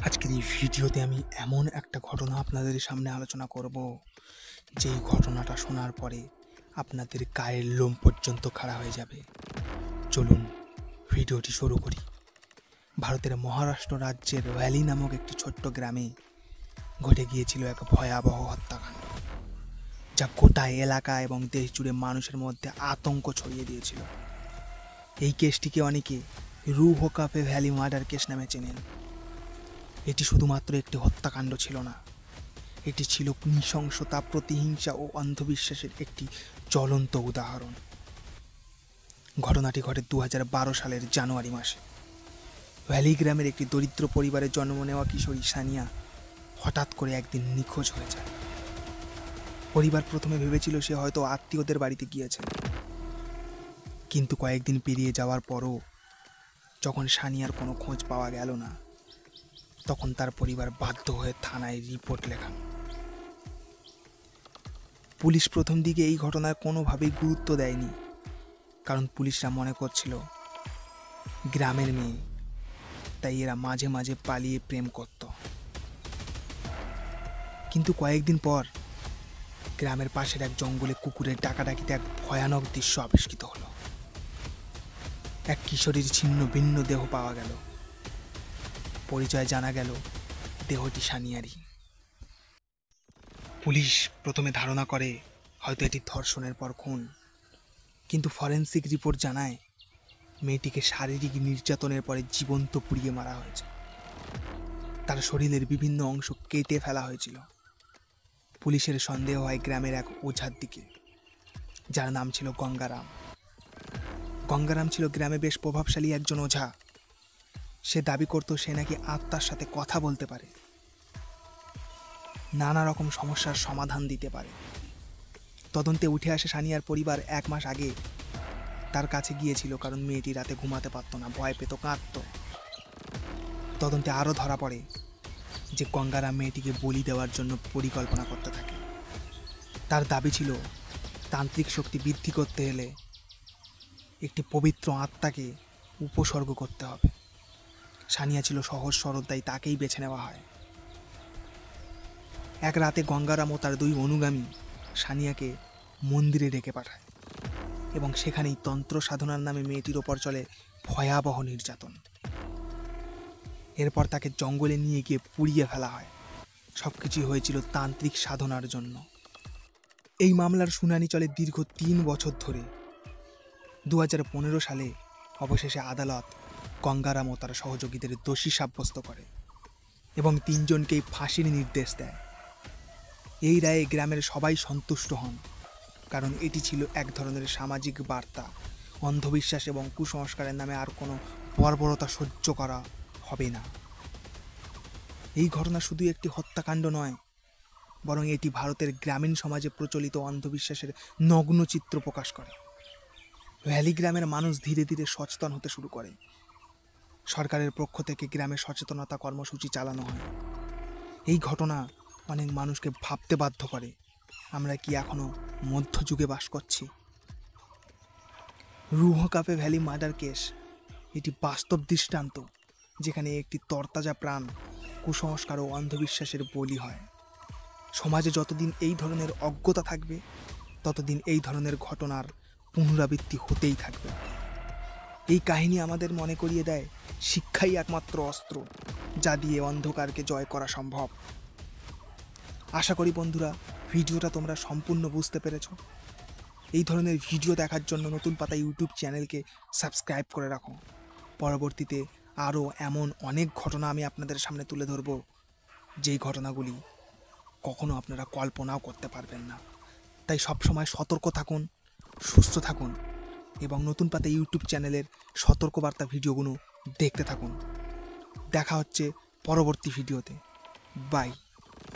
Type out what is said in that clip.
আজকের এই ভিডিওতে আমি এমন একটা ঘটনা আপনাদের সামনে আলোচনা করব, যেই ঘটনাটা শোনার পরে আপনাদের গায়ের লোম পর্যন্ত খাড়া হয়ে যাবে। চলুন ভিডিওটি শুরু করি। ভারতের মহারাষ্ট্র রাজ্যের ভ্যালি নামক একটি ছোট্ট গ্রামে ঘটে গিয়েছিল এক ভয়াবহ হত্যাকাণ্ড, যা গোটা এলাকা এবং দেশ জুড়ে মানুষের মধ্যে আতঙ্ক ছড়িয়ে দিয়েছিল। এই কেসটিকে অনেকে রুহ কাফে ভ্যালি মার্ডার কেস নামে চেনেন। এটি শুধুমাত্র একটি হত্যাকাণ্ড ছিল না, এটি ছিল নৃশংসতা, প্রতিহিংসা ও অন্ধবিশ্বাসের একটি জ্বলন্ত উদাহরণ। ঘটনাটি ঘটে 2012 সালের জানুয়ারি মাসে। ভ্যালি গ্রামের একটি দরিদ্র পরিবারে জন্ম নেওয়া কিশোরী সানিয়া হঠাৎ করে একদিন নিখোঁজ হয়ে যায়। পরিবার প্রথমে ভেবেছিল সে হয়তো আত্মীয়দের বাড়িতে গিয়েছে, কিন্তু কয়েকদিন পেরিয়ে যাওয়ার পরও যখন সানিয়ার কোনো খোঁজ পাওয়া গেল না, তখন তার পরিবার বাধ্য হয়ে থানায় রিপোর্ট লেখান। পুলিশ প্রথম দিকে এই ঘটনায় কোনোভাবেই গুরুত্ব দেয়নি, কারণ পুলিশরা মনে করছিল গ্রামের মেয়ে, তাই এরা মাঝে মাঝে পালিয়ে প্রেম করত। কিন্তু কয়েকদিন পর গ্রামের পাশের এক জঙ্গলে কুকুরের ডাকাডাকিতে এক ভয়ানক দৃশ্য আবিষ্কৃত হলো। এক কিশোরীর ছিন্ন ভিন্ন দেহ পাওয়া গেল। পরিচয় জানা গেল দেহটি সানিয়ারই। পুলিশ প্রথমে ধারণা করে হয়তো এটি ধর্ষণের পর খুন, কিন্তু ফরেনসিক রিপোর্ট জানায় মেয়েটিকে শারীরিক নির্যাতনের পরে জীবন্ত পুড়িয়ে মারা হয়েছে। তার শরীরের বিভিন্ন অংশ কেটে ফেলা হয়েছিল। পুলিশের সন্দেহ হয় গ্রামের এক ওঝার দিকে, যার নাম ছিল গঙ্গারাম। গঙ্গারাম ছিল গ্রামে বেশ প্রভাবশালী একজন ওঝা। সে দাবি করত সে নাকি আত্মার সাথে কথা বলতে পারে, নানা রকম সমস্যার সমাধান দিতে পারে। তদন্তে উঠে আসে সানিয়ার পরিবার 1 মাস আগে তার কাছে গিয়েছিল, কারণ মেয়েটি রাতে ঘুমাতে পারত না, ভয় পেত, কাঁদত। তদন্তে আরও ধরা পড়ে যে গঙ্গারাম মেয়েটিকে বলি দেওয়ার জন্য পরিকল্পনা করতে থাকে। তার দাবি ছিল তান্ত্রিক শক্তি বৃদ্ধি করতে হলে একটি পবিত্র আত্মাকে উপসর্গ করতে হবে। সানিয়া ছিল সহজ সরল, তাই তাকেই বেছে নেওয়া হয়। এক রাতে গঙ্গারাম ও তার 2 অনুগামী সানিয়াকে মন্দিরে ডেকে পাঠায়, এবং সেখানেই তন্ত্র সাধনার নামে মেয়েটির ওপর চলে ভয়াবহ নির্যাতন। এরপর তাকে জঙ্গলে নিয়ে গিয়ে পুড়িয়ে ফেলা হয়। সবকিছুই হয়েছিল তান্ত্রিক সাধনার জন্য। এই মামলার শুনানি চলে দীর্ঘ 3 বছর ধরে। 2015 সালে অবশেষে আদালত গঙ্গারাম ও তার সহযোগীদের দোষী সাব্যস্ত করে এবং 3 জনকেই ফাঁসির নির্দেশ দেয়। এই রায়ে গ্রামের সবাই সন্তুষ্ট হন, কারণ এটি ছিল এক ধরনের সামাজিক বার্তা। অন্ধবিশ্বাস এবং কুসংস্কারের নামে আর কোনো বর্বরতা সহ্য করা হবে না। এই ঘটনা শুধু একটি হত্যাকাণ্ড নয়, বরং এটি ভারতের গ্রামীণ সমাজে প্রচলিত অন্ধবিশ্বাসের নগ্ন চিত্র প্রকাশ করে। ভ্যালি গ্রামের মানুষ ধীরে ধীরে সচেতন হতে শুরু করে। সরকারের পক্ষ থেকে গ্রামে সচেতনতা কর্মসূচি চালানো হয়। এই ঘটনা অনেক মানুষকে ভাবতে বাধ্য করে, আমরা কি এখনো মধ্যযুগে বাস করছি? রুহ কাফে ভ্যালি মার্ডার কেস এটি বাস্তব দৃষ্টান্ত, যেখানে একটি তরতাজা প্রাণ কুসংস্কার ও অন্ধবিশ্বাসের বলি হয়। সমাজে যতদিন এই ধরনের অজ্ঞতা থাকবে, ততদিন এই ধরনের ঘটনার পুনরাবৃত্তি হতেই থাকবে। এই কাহিনী আমাদের মনে করিয়ে দেয়, শিক্ষাই একমাত্র অস্ত্র যা দিয়ে অন্ধকারকে জয় করা সম্ভব। আশা করি বন্ধুরা, ভিডিওটা তোমরা সম্পূর্ণ বুঝতে পেরেছো। এই ধরনের ভিডিও দেখার জন্য নতুন পাতা ইউটিউব চ্যানেলকে সাবস্ক্রাইব করে রাখো। পরবর্তীতে আরও এমন অনেক ঘটনা আমি আপনাদের সামনে তুলে ধরব, যেই ঘটনাগুলি কখনো আপনারা কল্পনাও করতে পারবেন না। তাই সবসময় সতর্ক থাকুন, সুস্থ থাকুন এবং নতুন পাতা ইউটিউব চ্যানেলের সতর্কবার্তা ভিডিওগুলো দেখতে থাকুন। দেখা হচ্ছে পরবর্তী ভিডিওতে। বাই।